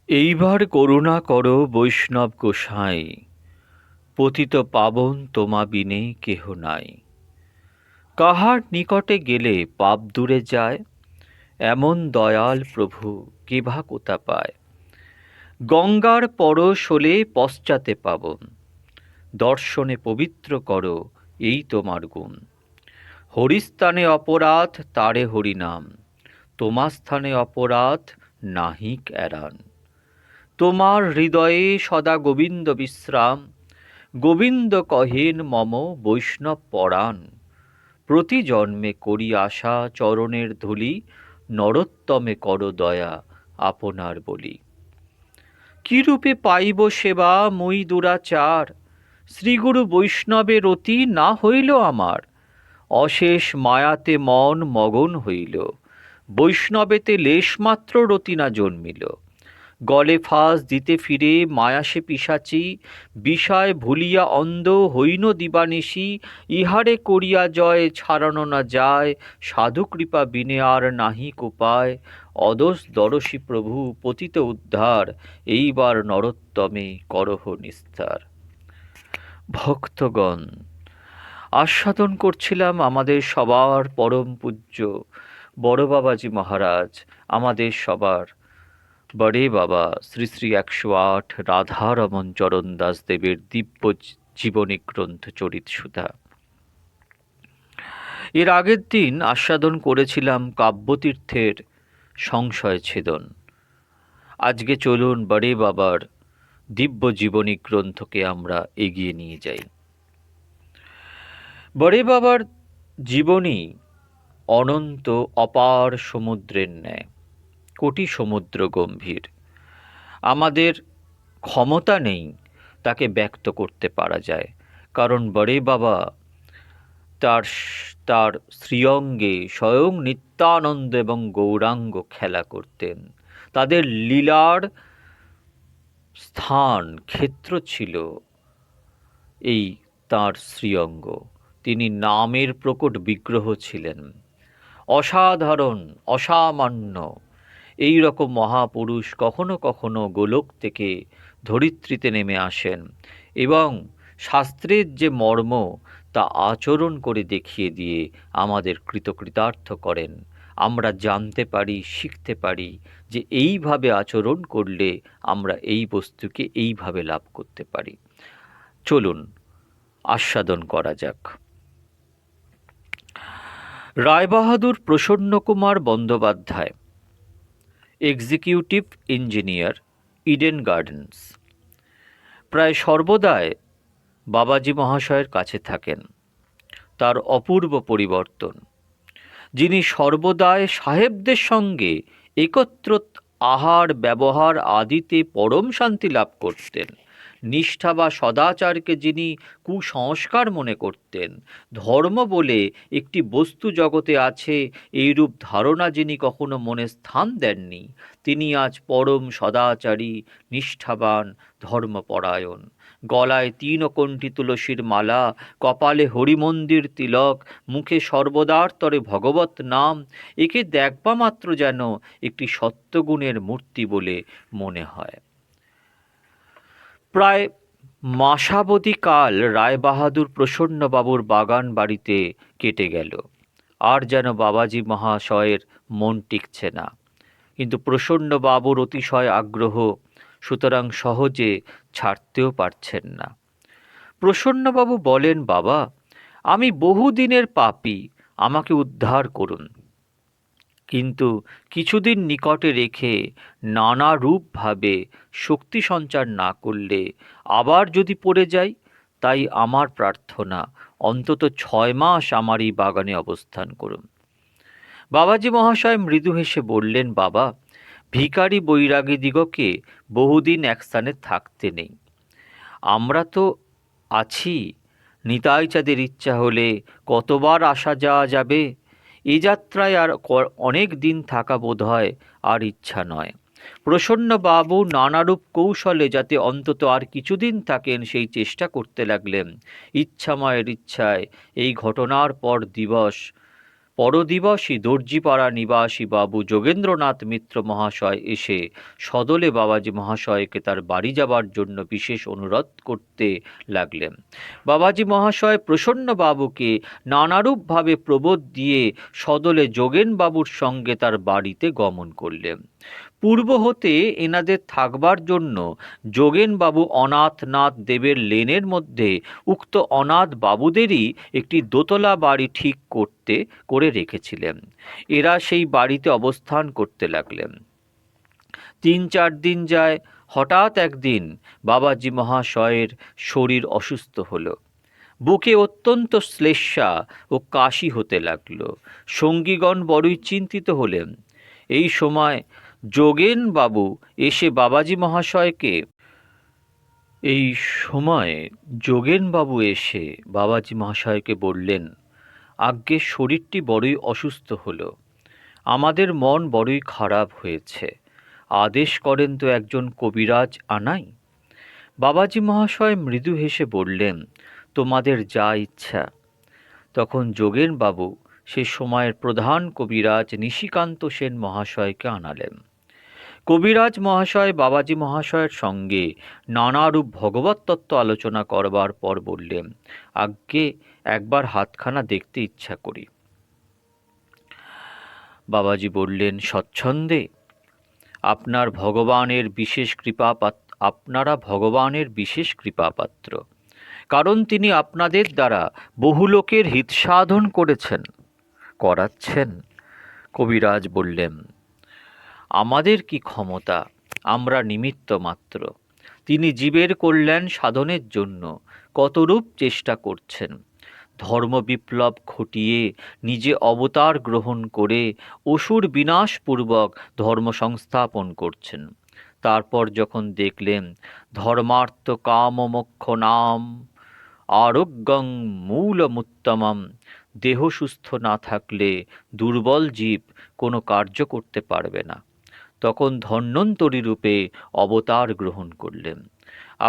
এইবার করুণা করো বৈষ্ণব গোসাই, পতিত পাবন তোমা বিনে কেহ নাই। কাহার নিকটে গেলে পাপ দূরে যায়, এমন দয়াল প্রভু কে বা কোথা পায়। গঙ্গার পরশ হলে পশ্চাতে পাবন, দর্শনে পবিত্র করো এই তোমার গুণ। হরিস্থানে অপরাধ তারে হরিনাম, তোমা স্থানে অপরাধ নাহিক এরান। তোমার হৃদয়ে সদা গোবিন্দ বিশ্রাম, গোবিন্দ কহেন মম বৈষ্ণব পরাণ। প্রতি জন্মে করি আশা চরণের ধূলি, নরোত্তমে কর দয়া আপনার বলি। কিরূপে পাইব সেবা মই দুরাচার, শ্রীগুরু বৈষ্ণবের অতি না হইল আমার। অশেষ মায়াতে মন মগন হইল, বৈষ্ণবেতে লেশমাত্র রতি না জন্মিল। গলে ফাঁস দিতে ফিরে মায়াসে পিশাচি, বিষয় ভুলিয়া অন্ধ হইন দিবানিশি। ইহারে করিয়া জয় ছাড়ানো না যায়, সাধু কৃপা বিনে আর নাহি উপায়। অদোষ দরশী প্রভু পতিত উদ্ধার, এইবার নরোত্তমে করহ নিস্তার। ভক্তগণ, আস্বাদন করছিলাম আমাদের সবার পরম পূজ্য বড় বাবাজি মহারাজ, আমাদের সবার বড়ে বাবা শ্রী শ্রী 108 রাধারমন চরণ দাস দেবের দিব্য জীবনী গ্রন্থ চরিত সুধা। এর আগের দিন আস্বাদন করেছিলাম কাব্যতীর্থের সংশয় ছেদন। আজকে চলুন বড়ে বাবার দিব্য জীবনী গ্রন্থকে আমরা এগিয়ে নিয়ে যাই। বড়ে বাবার জীবনী অনন্ত অপার সমুদ্রের ন্যায়, কোটি সমুদ্র গম্ভীর। আমাদের ক্ষমতা নেই তাকে ব্যক্ত করতে পারা যায়, কারণ বড়ে বাবা তার তার শ্রীঅঙ্গে স্বয়ং নিত্যানন্দ এবং গৌরাঙ্গ খেলা করতেন। তাদের লীলার স্থান ক্ষেত্র ছিল এই তার শ্রীঅঙ্গ। তিনি নামের প্রকট বিগ্রহ ছিলেন। অসাধারণ, অসামান্য এই রকম মহাপুরুষ কখনো কখনো গোলক থেকে ধরিত্রীতে নেমে আসেন এবং শাস্ত্রের যে মর্ম তা আচরণ করে দেখিয়ে দিয়ে আমাদের কৃতকৃতার্থ করেন। আমরা জানতে পারি, শিখতে পারি যে এইভাবে আচরণ করলে আমরা এই বস্তুকে এইভাবে লাভ করতে পারি। চলুন আস্বাদন করা যাক। Raibahadur Prasannakumar Bandyopadhyay, executive engineer, Eden Gardens, প্রায় সর্বদাই বাবাজি মহাশয়ের কাছে থাকেন। তার অপূর্ব পরিবর্তন, যিনি সর্বদাই সাহেবদের সঙ্গে একত্র আহার ব্যবহার আদিতে পরম শান্তি লাভ করতেন। নিষ্ঠা বা সদাচারকে যিনি কুসংস্কার মনে করতেন, ধর্ম বলে একটি বস্তু জগতে আছে এইরূপ ধারণা যিনি কখনো মনে স্থান দেননি, তিনি আজ পরম সদাচারী, নিষ্ঠাবান, ধর্মপরায়ণ। গলায় 3 কণ্ঠী তুলসীর মালা, কপালে হরিমন্দির তিলক, মুখে সর্বদার তরে ভগবত নাম। একে দেখবা মাত্র যেন একটি সত্যগুণের মূর্তি বলে মনে হয়। প্রায় মাসাবধি কাল রায়বাহাদুর প্রসন্নবাবুর বাগান বাড়িতে কেটে গেল। আর যেন বাবাজি মহাশয়ের মন টিকছে না, কিন্তু প্রসন্নবাবুর অতিশয় আগ্রহ, সুতরাং সহজে ছাড়তেও পারছেন না। প্রসন্নবাবু বলেন, বাবা, আমি বহুদিনের পাপী, আমাকে উদ্ধার করুন। কিন্তু কিছুদিন নিকটে রেখে নানা রূপভাবে শক্তি সঞ্চার না করলে আবার যদি পড়ে যাই, তাই আমার প্রার্থনা অন্তত 6 মাস আমার এই বাগানে অবস্থান করুন। বাবাজি মহাশয় মৃদু হেসে বললেন, বাবা, ভিখারি বৈরাগীদিগকে বহুদিন এক স্থানে থাকতে নেই। আমরা তো আছি, নিতাই চাঁদের ইচ্ছা হলে কতবার আসা যাওয়া যাবে। এ যাত্রায় আর অনেক দিন থাকা বোধ হয় আর ইচ্ছা নয়। প্রসন্নবাবু নানারূপ কৌশলে যাতে অন্তত আর কিছুদিন থাকেন সেই চেষ্টা করতে লাগলেন। ইচ্ছাময়ের ইচ্ছায় এই ঘটনার পর দিবস পরদিবসই দর্জিপাড়া নিবাসী বাবু যোগেন্দ্রনাথ মিত্র মহাশয় এসে সদলে বাবাজি মহাশয়কে তার বাড়ি যাবার জন্য বিশেষ অনুরোধ করতে লাগলেন। বাবাজি মহাশয় প্রসন্ন বাবুকে নানারূপভাবে প্রবোধ দিয়ে সদলে যোগেন বাবুর সঙ্গে তার বাড়িতে গমন করলেন। পূর্ব হতে এনাদের থাকবার জন্য যোগেনবাবু অনাথনাথ দেবের লেনের মধ্যে উক্ত অনাথ বাবুদেরই একটি দোতলা বাড়ি ঠিক করে রেখেছিলেন। এরা সেই বাড়িতে অবস্থান করতে লাগলেন। 3-4 দিন যায়। হঠাৎ একদিন বাবাজি মহাশয়ের শরীর অসুস্থ হলো। বুকে অত্যন্ত শ্লেষ্মা ও কাশি হতে লাগল। সঙ্গীগণ বড়ই চিন্তিত হলেন। এই সময় যোগেন বাবু এসে বাবাজি মহাশয়কে বললেন, আজ্ঞে শরীরটি বড়ই অসুস্থ হলো, আমাদের মন বড়ই খারাপ হয়েছে, আদেশ করেন তো একজন কবিরাজ আনাই। বাবাজি মহাশয় মৃদু হেসে বললেন, তোমাদের যা ইচ্ছা। তখন যোগেন বাবু সে সময়ের প্রধান কবিরাজ নিশিকান্ত সেন মহাশয়কে আনালেন। কবিরাজ মহাশয় বাবাজি মহাশয়ের সঙ্গে নানারূপ ভগবত তত্ত্ব আলোচনা করবার পর বললেন, আজ্ঞে একবার হাতখানা দেখতে ইচ্ছা করি। বাবাজি বললেন, স্বচ্ছন্দে, আপনারা ভগবানের বিশেষ কৃপাপাত্র, কারণ তিনি আপনাদের দ্বারা বহু লোকের হিত সাধন করাচ্ছেন। কবিরাজ বললেন, আমাদের কি ক্ষমতা, আমরা নিমিত্ত মাত্র। তিনি জীবের কল্যাণ সাধনের জন্য কতরূপ চেষ্টা করছেন। ধর্ম বিপ্লব ঘটিয়ে নিজে অবতার গ্রহণ করে অসুর বিনাশপূর্বক ধর্ম সংস্থাপন করছেন। তারপর যখন দেখলেন ধর্মার্থ কাম মোক্ষ নাম আরোগ্যং মূলমুত্তমম, দেহ সুস্থ না থাকলে দুর্বল জীব কোনো কার্য করতে পারবে না, তখন ধন্বন্তরী রূপে অবতার গ্রহণ করলেন।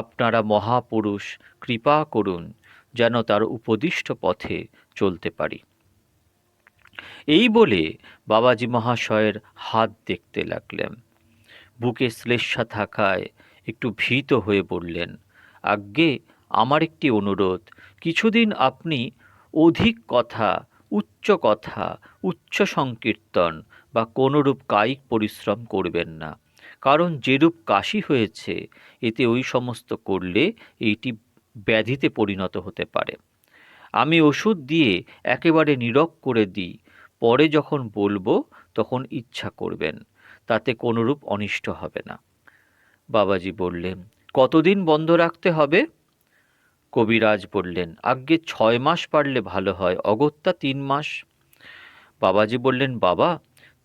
আপনারা মহাপুরুষ কৃপা করুন যেন তার উপদিষ্ট পথে চলতে পারি। এই বলে বাবাজি মহাশয়ের হাত দেখতে লাগলেন। বুকে শ্লেষ্মা থাকায় একটু ভীত হয়ে বললেন, আজ্ঞে আমার একটি অনুরোধ, কিছুদিন আপনি অধিক কথা, উচ্চ সংকীর্তন বা কোনরূপ কায়িক পরিশ্রম করবেন না, কারণ যেরূপ কাশি হয়েছে এতে ওই সমস্ত করলে এইটি ব্যাধিতে পরিণত হতে পারে। আমি ওষুধ দিয়ে একেবারে নীরব করে দিই, পরে যখন বলবো তখন ইচ্ছা করবেন, তাতে কোনরূপ অনিষ্ট হবে না। বাবাজি বললেন, কতদিন বন্ধ রাখতে হবে? কবিরাজ বললেন, আজ্ঞে 6 মাস পারলে ভালো হয়, অগত্যা 3 মাস। বাবাজি বললেন, বাবা,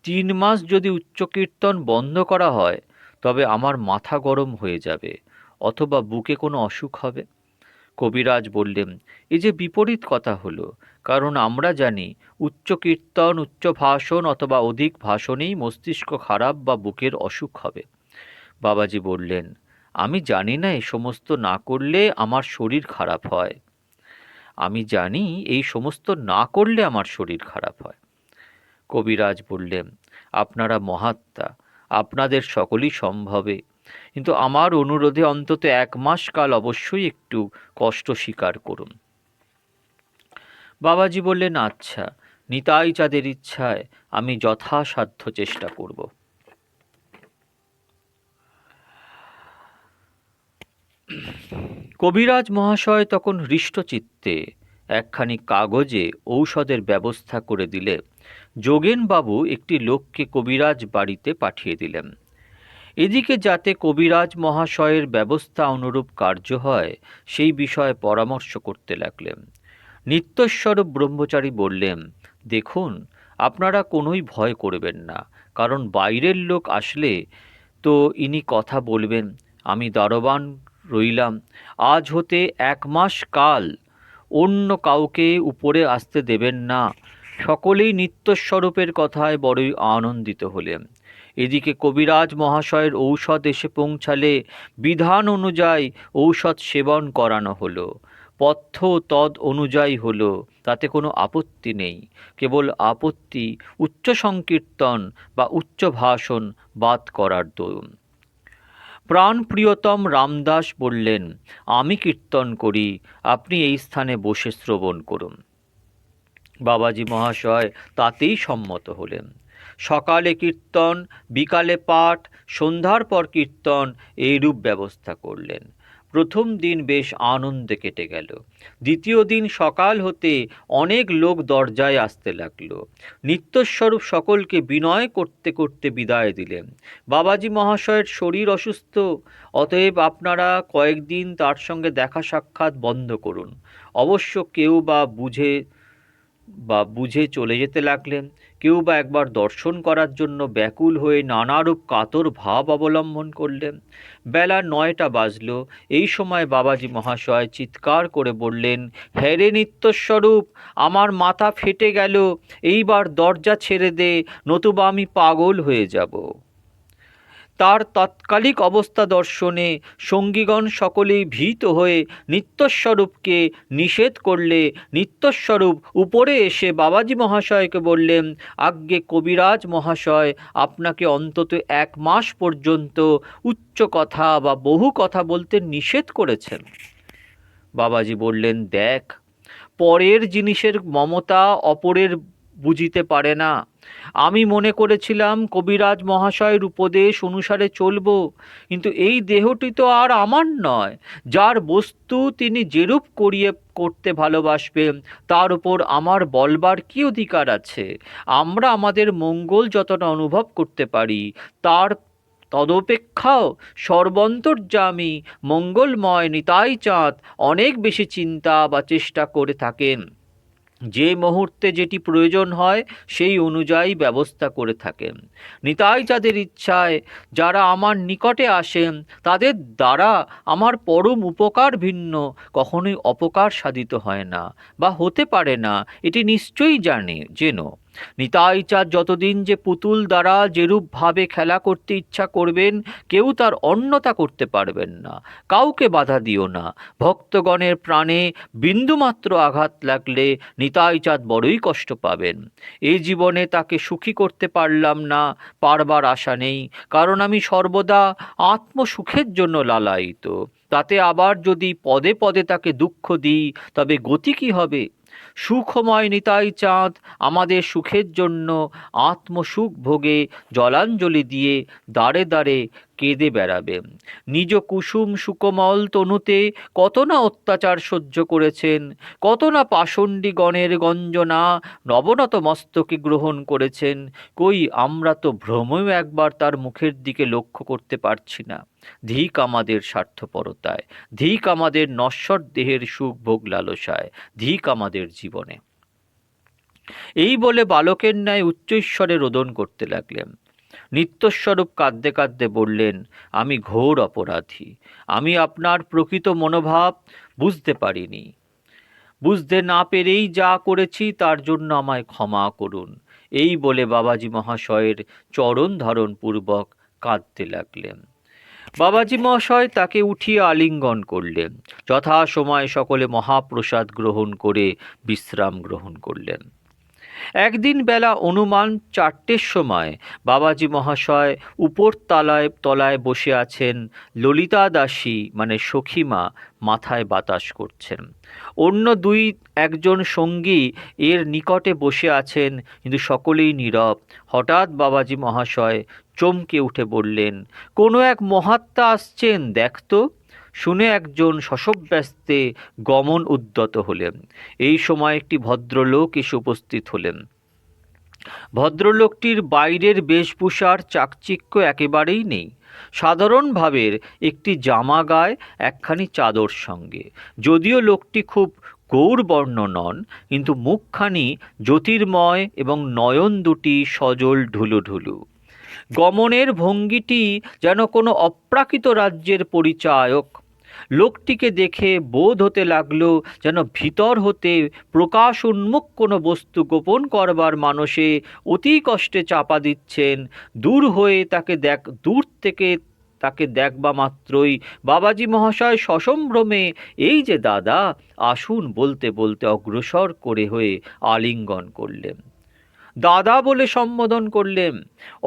3 মাস যদি উচ্চকীর্তন বন্ধ করা হয় তবে আমার মাথা গরম হয়ে যাবে, অথবা বুকে কোনো অসুখ হবে। কবিরাজ বললেন, এই যে বিপরীত কথা হলো, কারণ আমরা জানি উচ্চ কীর্তন, উচ্চ ভাষণ অথবা অধিক ভাষণেই মস্তিষ্ক খারাপ বা বুকের অসুখ হবে। বাবাজি বললেন, আমি জানি না এই সমস্ত না করলে আমার শরীর খারাপ হয়। আমি জানি এই সমস্ত না করলে আমার শরীর খারাপ হয়। কবিরাজ বললেন, আপনারা মহাত্মা, আপনাদের সকলই সম্ভবে, কিন্তু আমার অনুরোধে অন্তত 1 মাস কাল অবশ্যই একটু কষ্ট স্বীকার করুন। বাবাজি বললেন, আচ্ছা, নিতাই চাঁদের ইচ্ছায় আমি যথাসাধ্য চেষ্টা করব। কবিরাজ মহাশয় তখন হৃষ্টচিত্তে একখানি কাগজে ঔষধের ব্যবস্থা করে দিলে যোগেনবাবু একটি লোককে কবিরাজ বাড়িতে পাঠিয়ে দিলেন। এদিকে যাতে কবিরাজ মহাশয়ের ব্যবস্থা অনুরূপ কার্য হয় সেই বিষয়ে পরামর্শ করতে লাগলেন। নিত্যস্বরূপ ব্রহ্মচারী বললেন, দেখুন, আপনারা কোনোই ভয় করবেন না, কারণ বাইরের লোক আসলে তো ইনি কথা বলবেন, আমি দারোয়ান রইলাম। আজ হতে 1 মাস কাল অন্য কাউকে উপরে আসতে দেবেন না। সকলেই নিত্যস্বরূপের কথায় বড়ই আনন্দিত হলেন। এদিকে কবিরাজ মহাশয়ের ঔষধ এসে পৌঁছালে বিধান অনুযায়ী ঔষধ সেবন করানো হলো। পথ্য তদ অনুযায়ী হলো, তাতে কোনো আপত্তি নেই। কেবল আপত্তি উচ্চ সংকীর্তন বা উচ্চ ভাষণ বাদ করার দরুন। প্রাণ প্রিয়তম রামদাস বললেন, আমি কীর্তন করি, আপনি এই স্থানে বসে শ্রবণ করুন। বাবাজি মহাশয় তাতেই সম্মত হলেন। সকালে কীর্তন, বিকালে পাঠ, সন্ধ্যার পর কীর্তন, এইরূপ ব্যবস্থা করলেন। প্রথম দিন বেশ আনন্দে কেটে গেল। দ্বিতীয় দিন সকাল হতে অনেক লোক দরজায় আসতে লাগলো। নিত্যস্বরূপ সকলকে বিনয় করতে করতে বিদায় দিলেন। বাবাজি মহাশয়ের শরীর অসুস্থ, অতএব আপনারা কয়েকদিন তার সঙ্গে দেখা সাক্ষাৎ বন্ধ করুন। অবশ্য কেউ বুঝে চলে যেতে লাগলেন, কেউ বা একবার দর্শন করার জন্য ব্যাকুল হয়ে নানারূপ কাতর ভাব অবলম্বন করলেন। বেলা 9টা বাজল। এই সময় বাবাজি মহাশয় চিৎকার করে বললেন, হ্যাঁ রে নিত্যস্বরূপ, আমার মাথা ফেটে গেল, এইবার দরজা ছেড়ে দে, নতুবা আমি পাগল হয়ে যাব। তার তাৎকালিক অবস্থা দর্শনে সঙ্গীগণ সকলেই ভীত হয়ে নিত্যস্বরূপকে নিষেধ করলে নিত্যস্বরূপ উপরে এসে বাবাজি মহাশয়কে বললেন, আজ্ঞে কবিরাজ মহাশয়, আপনাকে অন্তত 1 মাস পর্যন্ত উচ্চ কথা বা বহু কথা বলতে নিষেধ করেছেন। বাবাজি বললেন, দেখ, পরের জিনিসের মমতা অপরের বুঝিতে পারে না। আমি মনে করেছিলাম কবিরাজ মহাশয়ের উপদেশ অনুসারে চলব, কিন্তু এই দেহটি তো আর আমার নয়। যার বস্তু তিনি যেরূপ করতে ভালোবাসবেন তার উপর আমার বলবার কি অধিকার আছে? আমরা আমাদের মঙ্গল যতটা অনুভব করতে পারি, তার তদপেক্ষাও সর্বন্তর্যামী মঙ্গলময় নিতাই চাঁদ অনেক বেশি চিন্তা বা চেষ্টা করে থাকেন। যে মুহূর্তে যেটি প্রয়োজন হয় সেই অনুযায়ী ব্যবস্থা করে থাকেন। নিতাই যাদের ইচ্ছায় যারা আমার নিকটে আসেন তাদের দ্বারা আমার পরম উপকার ভিন্ন কখনোই অপকার সাধিত হয় না বা হতে পারে না, এটি নিশ্চয়ই জেন। নিতাই চাঁদ যতদিন যে পুতুল দ্বারা যেরূপভাবে খেলা করতে ইচ্ছা করবেন, কেউ তার অন্যতা করতে পারবেন না। কাউকে বাধা দিও না। ভক্তগণের প্রাণে বিন্দুমাত্র আঘাত লাগলে নিতাই চাঁদ বড়ই কষ্ট পাবেন। এই জীবনে তাকে সুখী করতে পারলাম না, পারবার আশা নেই, কারণ আমি সর্বদা আত্মসুখের জন্য লালায়িত। তাতে আবার যদি পদে পদে তাকে দুঃখ দিই, তবে গতি কী হবে? সুখময় নিতাই চাঁদ আমাদের সুখের জন্য আত্মসুখ ভোগে জলাঞ্জলি দিয়ে দাঁড়ে দাঁড়ে কেঁদে বেড়াবেন। নিজ কুসুম সুকোমল তনুতে কত না অত্যাচার সহ্য করেছেন, কত না পাষণ্ডীগণের গঞ্জনা নবনত মস্তকে গ্রহণ করেছেন। কই, আমরা তো ভ্রমেও একবার তার মুখের দিকে লক্ষ্য করতে পারছি না। ধিক আমাদের স্বার্থপরতায়, ধিক আমাদের নশ্বর দেহের সুখ ভোগ লালসায়, ধিক আমাদের জীবনে। এই বলে বালকের ন্যায় উচ্চৈঃস্বরে রোদন করতে লাগলেন। নিত্যস্বরূপ কাঁদতে কাঁদতে বললেন, আমি ঘোর অপরাধী। আমি আপনার প্রকৃত মনোভাব বুঝতে পারিনি। বুঝতে না পেরেই যা করেছি তার জন্য আমায় ক্ষমা করুন। এই বলে বাবাজি মহাশয়ের চরণ ধারণ পূর্বক কাঁদতে লাগলেন। বাবাজি মহাশয় তাকে উঠিয়ে আলিঙ্গন করলেন। যথা সময় সকলে মহাপ্রসাদ গ্রহণ করে বিশ্রাম গ্রহণ করলেন। একদিন বেলা অনুমান 4টের সময় বাবাজি মহাশয় উপর তলায় বসে আছেন। ললিতা দাসী মানে সখীমা মাথায় বাতাস করছেন। অন্য একজন সঙ্গী এর নিকটে বসে আছেন, কিন্তু সকলেই নীরব। হঠাৎ বাবাজি মহাশয় চমকে উঠে বললেন, কোনো এক মহাত্মা আসছেন, দেখতো। শুনে একজন শশব্যস্তে গমন উদ্যত হলেন। এই সময় একটি ভদ্রলোক এসে উপস্থিত হলেন। ভদ্রলোকটির বাইরের বেশভূষার চাকচিক্য একেবারেই নেই। সাধারণ ভাবের একটি জামা গায়ে, একখানি চাদর সঙ্গে। যদিও লোকটি খুব গৌরবর্ণ নন, কিন্তু মুখখানি জ্যোতির্ময় এবং নয়ন দুটি সজল ঢুলুঢুলু। গমনের ভঙ্গিটি যেন কোনো অপ্রাকৃত রাজ্যের পরিচায়ক। লোকটিকে দেখে বোধ হতে লাগলো যেন ভিতর হতে প্রকাশ উন্মুখ কোনো বস্তু গোপন করবার মানসে অতি কষ্টে চাপা দিচ্ছেন। দূর থেকে তাকে দেখবা মাত্রই বাবাজি মহাশয় সসম্ভ্রমে এই যে দাদা আসুন বলতে বলতে অগ্রসর করে হয়ে আলিঙ্গন করলেন, দাদা বলে সম্বোধন করলেন।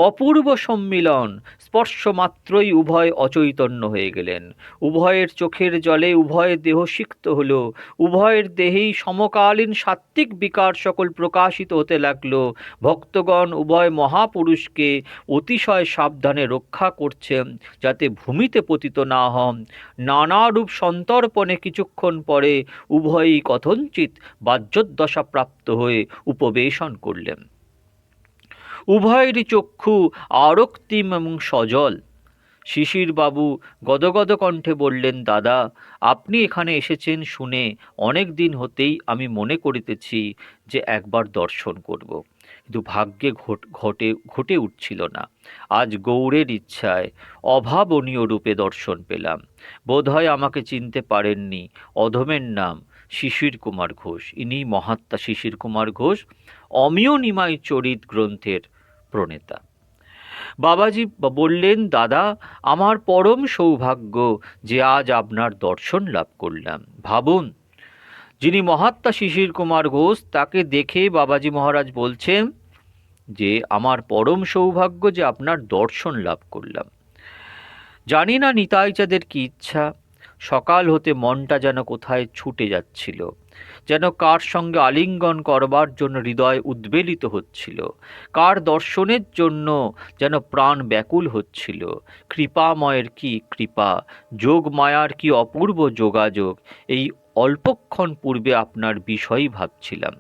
অপূর্ব সম্মিলন, স্পর্শ মাত্রই উভয় অচৈতন্য হয়ে গেলেন। উভয়ের চোখের জলে উভয়ের দেহ সিক্ত হল, উভয়ের দেহেই সমকালীন সাত্ত্বিক বিকার সকল প্রকাশিত হতে লাগল। ভক্তগণ উভয় মহাপুরুষকে অতিশয় সাবধানে রক্ষা করছেন যাতে ভূমিতে পতিত না হন। নানারূপ সন্তর্পণে কিছুক্ষণ পরে উভয়ই কথঞ্চিত বাহ্যোদ্দশা প্রাপ্ত হয়ে উপবেশন করলেন। উভয়েরই চক্ষু আরক্তিম এবং সজল। শিশিরবাবু গদগদ কণ্ঠে বললেন, দাদা আপনি এখানে এসেছেন শুনে অনেক দিন হতেই আমি মনে করিতেছি যে একবার দর্শন করব, কিন্তু ভাগ্যে ঘটে উঠছিল না। আজ গৌরের ইচ্ছায় অভাবনীয় রূপে দর্শন পেলাম। বোধহয় আমাকে চিনতে পারেননি। অধমের নাম শিশির কুমার ঘোষ। ইনি মহাত্মা শিশির কুমার ঘোষ, অমিয় নিমাই চরিত গ্রন্থের প্রণেতা। বাবাজি বললেন, দাদা আমার পরম সৌভাগ্য যে আজ আপনার দর্শন লাভ করলাম। ভাবুন, যিনি মহাত্মা শিশির কুমার ঘোষ তাকে দেখে বাবাজি মহারাজ বলছেন যে আমার পরম সৌভাগ্য যে আপনার দর্শন লাভ করলাম। জানি না নিতাইচাঁদের কি ইচ্ছা, সকাল হতে মনটা যেন কোথায় ছুটে যাচ্ছিল, যেন কার সঙ্গে আলিঙ্গন করবার জন্য হৃদয় উদ্বেলিত হচ্ছিল, কার দর্শনের জন্য যেন প্রাণ ব্যাকুল হচ্ছিল। কৃপাময়ের কি কৃপা, যোগ মায়ার কি অপূর্ব যোগাযোগ, এই অল্পক্ষণ পূর্বে আপনার বিষয়ই ভাবছিলাম।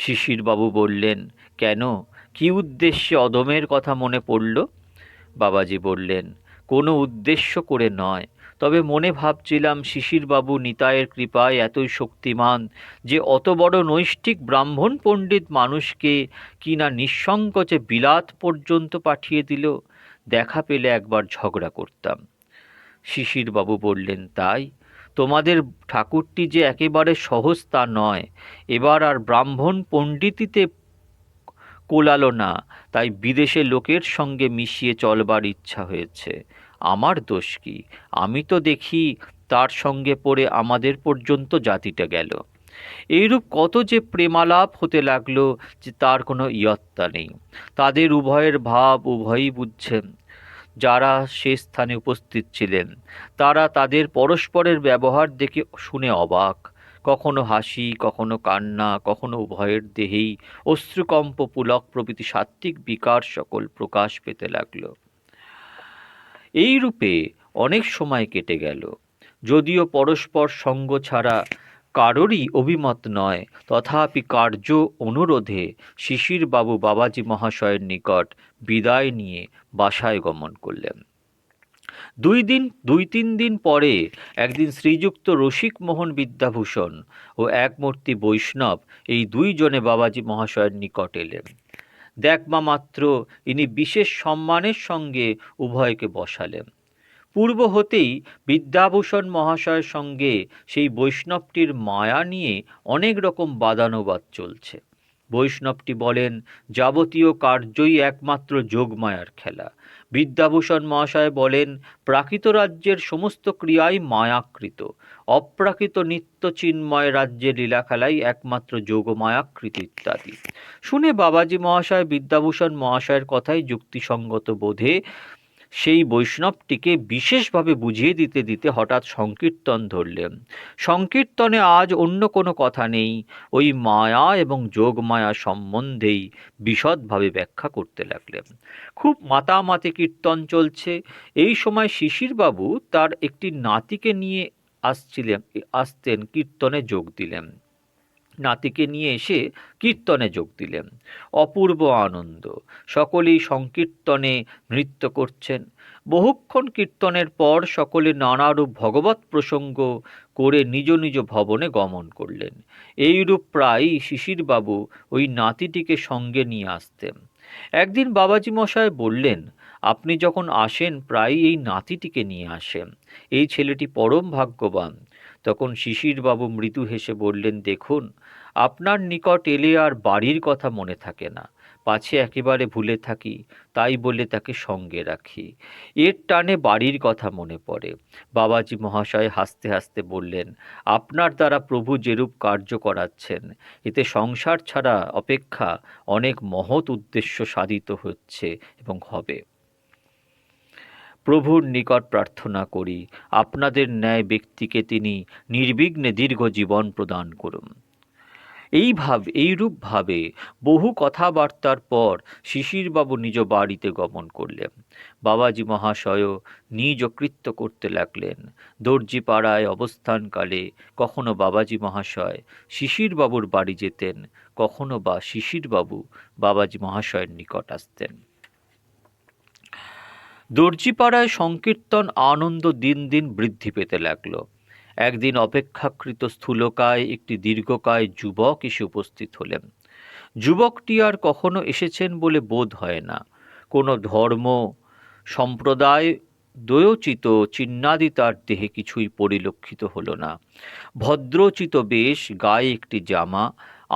শিশিরবাবু বললেন, কেন, কি উদ্দেশ্যে অদমের কথা মনে পড়ল? বাবাজি বললেন, কোনো উদ্দেশ্য করে নয়, তবে মনে ভাবছিলাম শিশিরবাবু নিতাইয়ের কৃপায় এতই শক্তিমান যে অত বড় নৈষ্ঠিক ব্রাহ্মণ পণ্ডিত মানুষকে কিনা নিঃসংকোচে বিলাত পর্যন্ত পাঠিয়ে দিল। দেখা পেলে একবার ঝগড়া করতাম। শিশিরবাবু বললেন, তাই? তোমাদের ঠাকুরটি যে একেবারে সহজ তা নয়। এবার আর ব্রাহ্মণ পণ্ডিতিতে কোলালো না, তাই বিদেশে লোকের সঙ্গে মিশিয়ে চলবার ইচ্ছা হয়েছে। আমার দোষ কি? আমি তো দেখি তার সঙ্গে পড়ে আমাদের পর্যন্ত জাতিটা গেল। এইরূপ কত যে প্রেমালাপ হতে লাগলো যে তার কোনো ইয়ত্তা নেই। তাদের উভয়ের ভাব উভয়ই বুঝছেন। যারা সে স্থানে উপস্থিত ছিলেন তারা তাদের পরস্পরের ব্যবহার দেখে শুনে অবাক। কখনো হাসি, কখনো কান্না, কখনো উভয়ের দেহেই অশ্রুকম্প, পুলক প্রভৃতি সাত্ত্বিক বিকার সকল প্রকাশ পেতে লাগল। এই রূপে অনেক সময় কেটে গেল। যদিও পরস্পর সঙ্গ ছাড়া কারোরই অভিমত নয়, তথাপি কার্য অনুরোধে শিশিরবাবু বাবাজি মহাশয়ের নিকট বিদায় নিয়ে বাসায় গমন করলেন। দুই তিন দিন পরে একদিন শ্রীযুক্ত রসিকমোহন বিদ্যাভূষণ ও একমূর্তি বৈষ্ণব এই দুইজনে বাবাজি মহাশয়ের নিকট এলেন। দেখবা মাত্র ইনি বিশেষ সম্মানের সঙ্গে উভয়কে বসালেন। পূর্ব হতেই বিদ্যাভূষণ মহাশয়ের সঙ্গে সেই বৈষ্ণবটির মায়া নিয়ে অনেক রকম বাদানুবাদ চলছে। বৈষ্ণবটি বলেন, যাবতীয় কার্যই একমাত্র যোগমায়ার খেলা। বিদ্যাভূষণ মহাশয় বলেন, প্রাকৃত রাজ্যের সমস্ত ক্রিয়াই মায়াকৃত, অপ্রাকৃত নিত্য চিন্ময় রাজ্যের লীলাখেলাই একমাত্র যোগমায়াকৃত ইত্যাদি। শুনে বাবাজি মহাশয় বিদ্যাভূষণ মহাশয়ের কথাই যুক্তিসঙ্গত বোধে সেই বৈষ্ণবটিকে বিশেষভাবে বুঝিয়ে দিতে দিতে হঠাৎ সংকীর্তন ধরলেন। সংকীর্তনে আজ অন্য কোনো কথা নেই, ওই মায়া এবং যোগমায়া সম্বন্ধেই বিশদভাবে ব্যাখ্যা করতে লাগলেন। খুব মাতামাতি কীর্তন চলছে। এই সময় শিশিরবাবু তার একটি নাতিকে নিয়ে আসতেন, কীর্তনে যোগ দিলেন। নাতিকে নিয়ে এসে কীর্তনে যোগ দিলেন। অপূর্ব আনন্দ, সকলেই সংকীর্তনে নৃত্য করছেন। বহুক্ষণ কীর্তনের পর সকলে নানারূপ ভগবৎ প্রসঙ্গ করে নিজ নিজ ভবনে গমন করলেন। এইরূপ প্রায়ই শিশিরবাবু ওই নাতিটিকে সঙ্গে নিয়ে আসতেন। একদিন বাবাজি মশায় বললেন, আপনি যখন আসেন প্রায়ই এই নাতিটিকে নিয়ে আসেন, এই ছেলেটি পরম ভাগ্যবান। তখন শিশিরবাবু মৃদু হেসে বললেন, দেখুন, আপনার নিকট এলে আর বাড়ির কথা মনে থাকে না, পাছে একেবারে ভুলে থাকি, তাই বলে তাকে সঙ্গে রাখি। এর টানে বাড়ির কথা মনে পড়ে। বাবাজি মহাশয় হাসতে হাসতে বললেন, আপনার দ্বারা প্রভু যেরূপ কার্য করাচ্ছেন, এতে সংসার ছাড়া অপেক্ষা অনেক মহৎ উদ্দেশ্য সাধিত হচ্ছে এবং হবে। প্রভুর নিকট প্রার্থনা করি, আপনাদের ন্যায় ব্যক্তিকে তিনি নির্বিঘ্নে দীর্ঘ জীবন প্রদান করুন। এইরূপভাবে বহু কথাবার্তার পর শিশিরবাবু নিজ বাড়িতে গমন করলেন। বাবাজি মহাশয়ও নিজ কৃত্য করতে লাগলেন। দর্জিপাড়ায় অবস্থানকালে কখনো বাবাজি মহাশয় শিশিরবাবুর বাড়ি যেতেন, কখনো বা শিশিরবাবু বাবাজি মহাশয়ের নিকট আসতেন। দর্জিপাড়ায় সংকীর্তন আনন্দ দিন দিন বৃদ্ধি পেতে লাগল। একদিন অপেক্ষাকৃত স্থূলকায় একটি দীর্ঘকায় যুবক এসে উপস্থিত হলেন। যুবকটি আর কখনো এসেছেন বলে বোধ হয় না। কোনো ধর্ম সম্প্রদায় দ্বয়োচিত চিহ্নাদি তার দেহে কিছুই পরিলক্ষিত হল না। ভদ্রোচিত বেশ, গায়ে একটি জামা,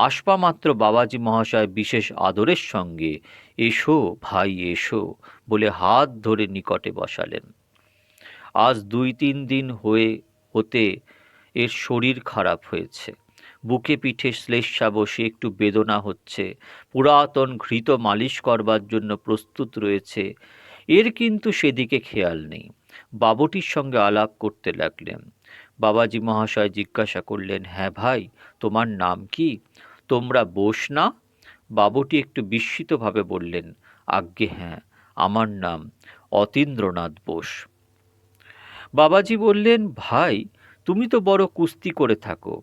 আসবা মাত্র বাবাজি মহাশয় বিশেষ আদরের সঙ্গে এসো ভাই এসো বলে হাত ধরে নিকটে বসালেন। আজ 2-3 দিন হতে এর শরীর খারাপ হয়েছে। বুকে পিঠে শ্লেষ্মা বসে একটু বেদনা হচ্ছে। পুরাতন ঘৃত মালিশ করবার জন্য প্রস্তুত রয়েছে। এর কিন্তু সেদিকে খেয়াল নেই। বাবুটির সঙ্গে আলাপ করতে লাগলেন। বাবাজি মহাশয় জিজ্ঞাসা করলেন, হ্যাঁ ভাই, তোমার নাম কি? তোমরা বোস না? বাবুটি একটু বিস্মিতভাবে বললেন, আজ্ঞে হ্যাঁ, আমার নাম অতীন্দ্রনাথ বোস। বাবাজি বললেন, ভাই তুমি তো বড় কুস্তি করে থাকো,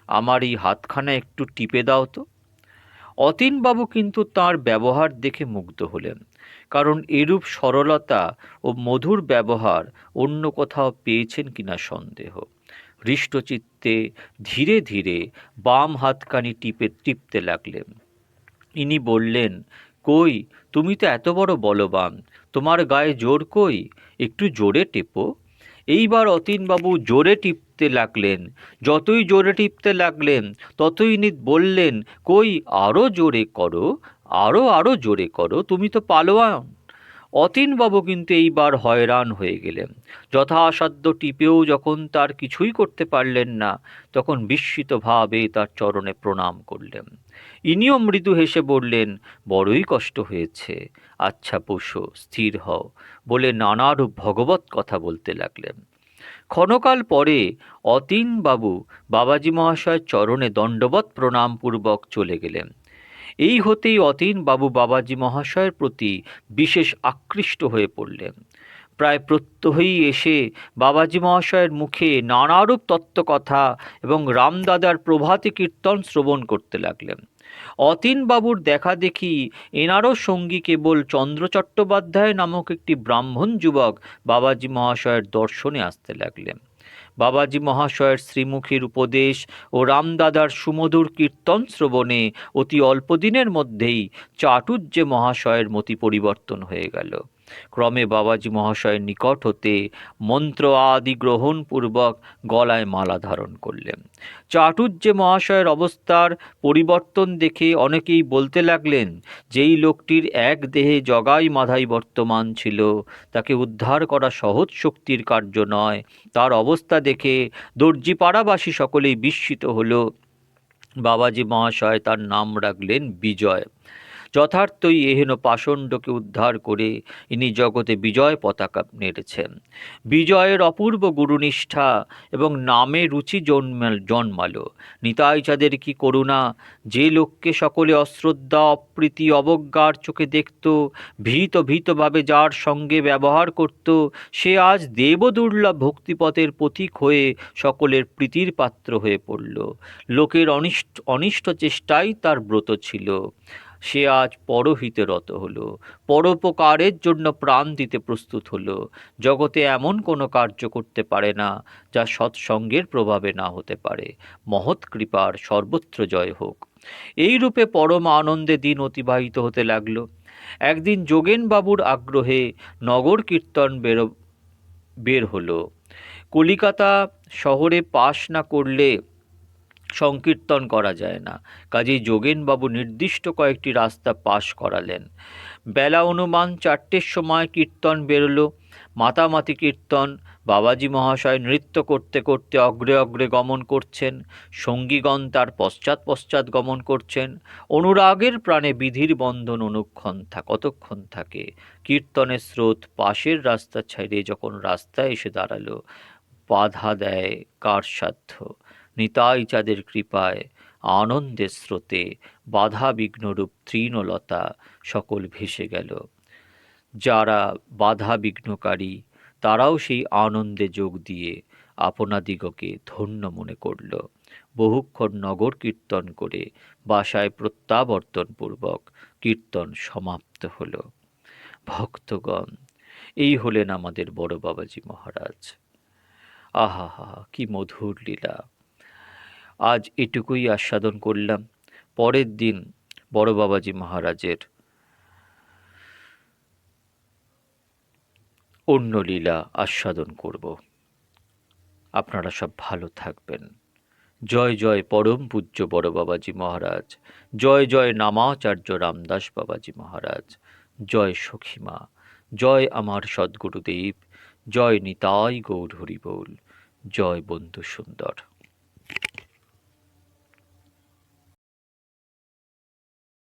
আমার এই হাতখানা একটু টিপে দাও তো। অতীনবাবু কিন্তু তাঁর ব্যবহার দেখে মুগ্ধ হলেন, কারণ এরূপ সরলতা ও মধুর ব্যবহার অন্য কোথাও পেয়েছেন কিনা সন্দেহ। হৃষ্টচিত্তে ধীরে ধীরে বাম হাতখানি টিপতে লাগলেন। ইনি বললেন, কই তুমি তো এত বড় বলবান, তোমার গায়ে জোর কই, একটু জোরে টেপো। এইবার অতীনবাবু জোরে টিপতে লাগলেন। যতই জোরে টিপতে লাগলেন ততই ইনি বললেন, কই আরও জোরে করো, আরও জোরে করো, তুমি তো পালোয়ান। অতীনবাবু কিন্তু এইবার হয়রান হয়ে গেলেন। যথাসাধ্য টিপেও যখন তার কিছুই করতে পারলেন না, তখন বিস্মিতভাবে তার চরণে প্রণাম করলেন। ইনিও মৃদু হেসে বললেন, বড়ই কষ্ট হয়েছে, আচ্ছা বসো, স্থির হও বলে নানারূপ ভগবত কথা বলতে লাগলেন। ক্ষণকাল পরে অতীনবাবু বাবাজি মহাশয়ের চরণে দণ্ডবৎ প্রণাম পূর্বক চলে গেলেন। এই হতেই অতীনবাবু বাবাজি মহাশয়ের প্রতি বিশেষ আকৃষ্ট হয়ে পড়লেন। প্রায় প্রত্যহই এসে বাবাজি মহাশয়ের মুখে নানারূপ তত্ত্বকথা এবং রামদাদার প্রভাতী কীর্তন শ্রবণ করতে লাগলেন। অতীনবাবুর দেখা দেখি এনারও সঙ্গী কেবল চন্দ্র চট্টোপাধ্যায় নামক একটি ব্রাহ্মণ যুবক বাবাজি মহাশয়ের দর্শনে আসতে লাগলেন। বাবাজি মহাশয়ের শ্রীমুখীর উপদেশ ও রামদাদার সুমধুর কীর্তন শ্রবণে অতি অল্প দিনের মধ্যেই চাটুজ্জে মহাশয়ের মতি পরিবর্তন হয়ে গেল। ক্রমে বাবাজি মহাশয়ের নিকট হতে মন্ত্র আদি গ্রহণপূর্বক গলায় মালা ধারণ করলেন। চাটুজ্জে মহাশয়ের অবস্থার পরিবর্তন দেখে অনেকেই বলতে লাগলেন, যেই লোকটির এক দেহে জগাই মাধাই বর্তমান ছিল, তাকে উদ্ধার করা সহজ শক্তির কার্য নয়। তার অবস্থা দেখে দর্জিপাড়াবাসী সকলেই বিস্মিত হল। বাবাজি মহাশয় তার নাম রাখলেন বিজয়। যথার্থই এহেন পাষণ্ডকে উদ্ধার করে ইনি জগতে বিজয় পতাকা নেড়েছেন। বিজয়ের অপূর্ব গুরুনিষ্ঠা এবং নামে রুচি জন্মালো। নিতাই চাঁদের কি করুণা! যে লোককে সকলে অশ্রদ্ধা অপ্রীতি অবজ্ঞার চোখে দেখত, ভীতভাবে যার সঙ্গে ব্যবহার করত, সে আজ দেবদুর্লভ ভক্তিপথের পথিক হয়ে সকলের প্রীতির পাত্র হয়ে পড়ল। লোকের অনিষ্ট চেষ্টাই তার ব্রত ছিল। সে আজ পরহিতে রত হলো, পরোপকারের জন্য প্রাণ দিতে প্রস্তুত হলো। জগতে এমন কোনো কার্য করতে পারে না যা সৎসঙ্গের প্রভাবে না হতে পারে। মহৎ কৃপার সর্বত্র জয় হোক। এই রূপে পরম আনন্দে দিন অতিবাহিত হতে লাগলো। একদিন যোগেনবাবুর আগ্রহে নগর কীর্তন বের হলো। কলিকাতা শহরে পাশ না করলে সংকীর্তন করা যায় না। কাজেই যোগেনবাবু নির্দিষ্ট কয়েকটি রাস্তা পাশ করালেন। বেলা অনুমান 4টের সময় কীর্তন বেরোলো। মাতামাতি কীর্তন। বাবাজি মহাশয় নৃত্য করতে করতে অগ্রে অগ্রে গমন করছেন, সঙ্গীগণ তার পশ্চাৎ পশ্চাৎ গমন করছেন। অনুরাগের প্রাণে বিধির বন্ধন কতক্ষণ থাকে। কীর্তনের স্রোত পাশের রাস্তা ছেড়ে যখন রাস্তায় এসে দাঁড়ালো, বাধা দেয় কার সাধ্য? নিতাই চাঁদের কৃপায় আনন্দের স্রোতে বাধা বিঘ্নরূপ তৃণলতা সকল ভেসে গেল। যারা বাধা বিঘ্নকারী তারাও সেই আনন্দে যোগ দিয়ে আপনাদিগকে ধন্য মনে করল। বহুক্ষণ নগর কীর্তন করে বাসায় প্রত্যাবর্তনপূর্বক কীর্তন সমাপ্ত হল। ভক্তগণ, এই হলেন আমাদের বড় বাবাজি মহারাজ। আহা হা, কি মধুর লীলা! আজ এটুকুই আস্বাদন করলাম। পরের দিন বড় বাবাজি মহারাজের অন্য লীলা আস্বাদন করব। আপনারা সব ভালো থাকবেন। জয় জয় পরম পূজ্য বড় বাবাজি মহারাজ। জয় জয় নামাচার্য রামদাস বাবাজি মহারাজ। জয় সখীমা। জয় আমার সদ্গুরুদেব। জয় নিতাই গৌর হরি বল। জয় বন্ধু সুন্দর।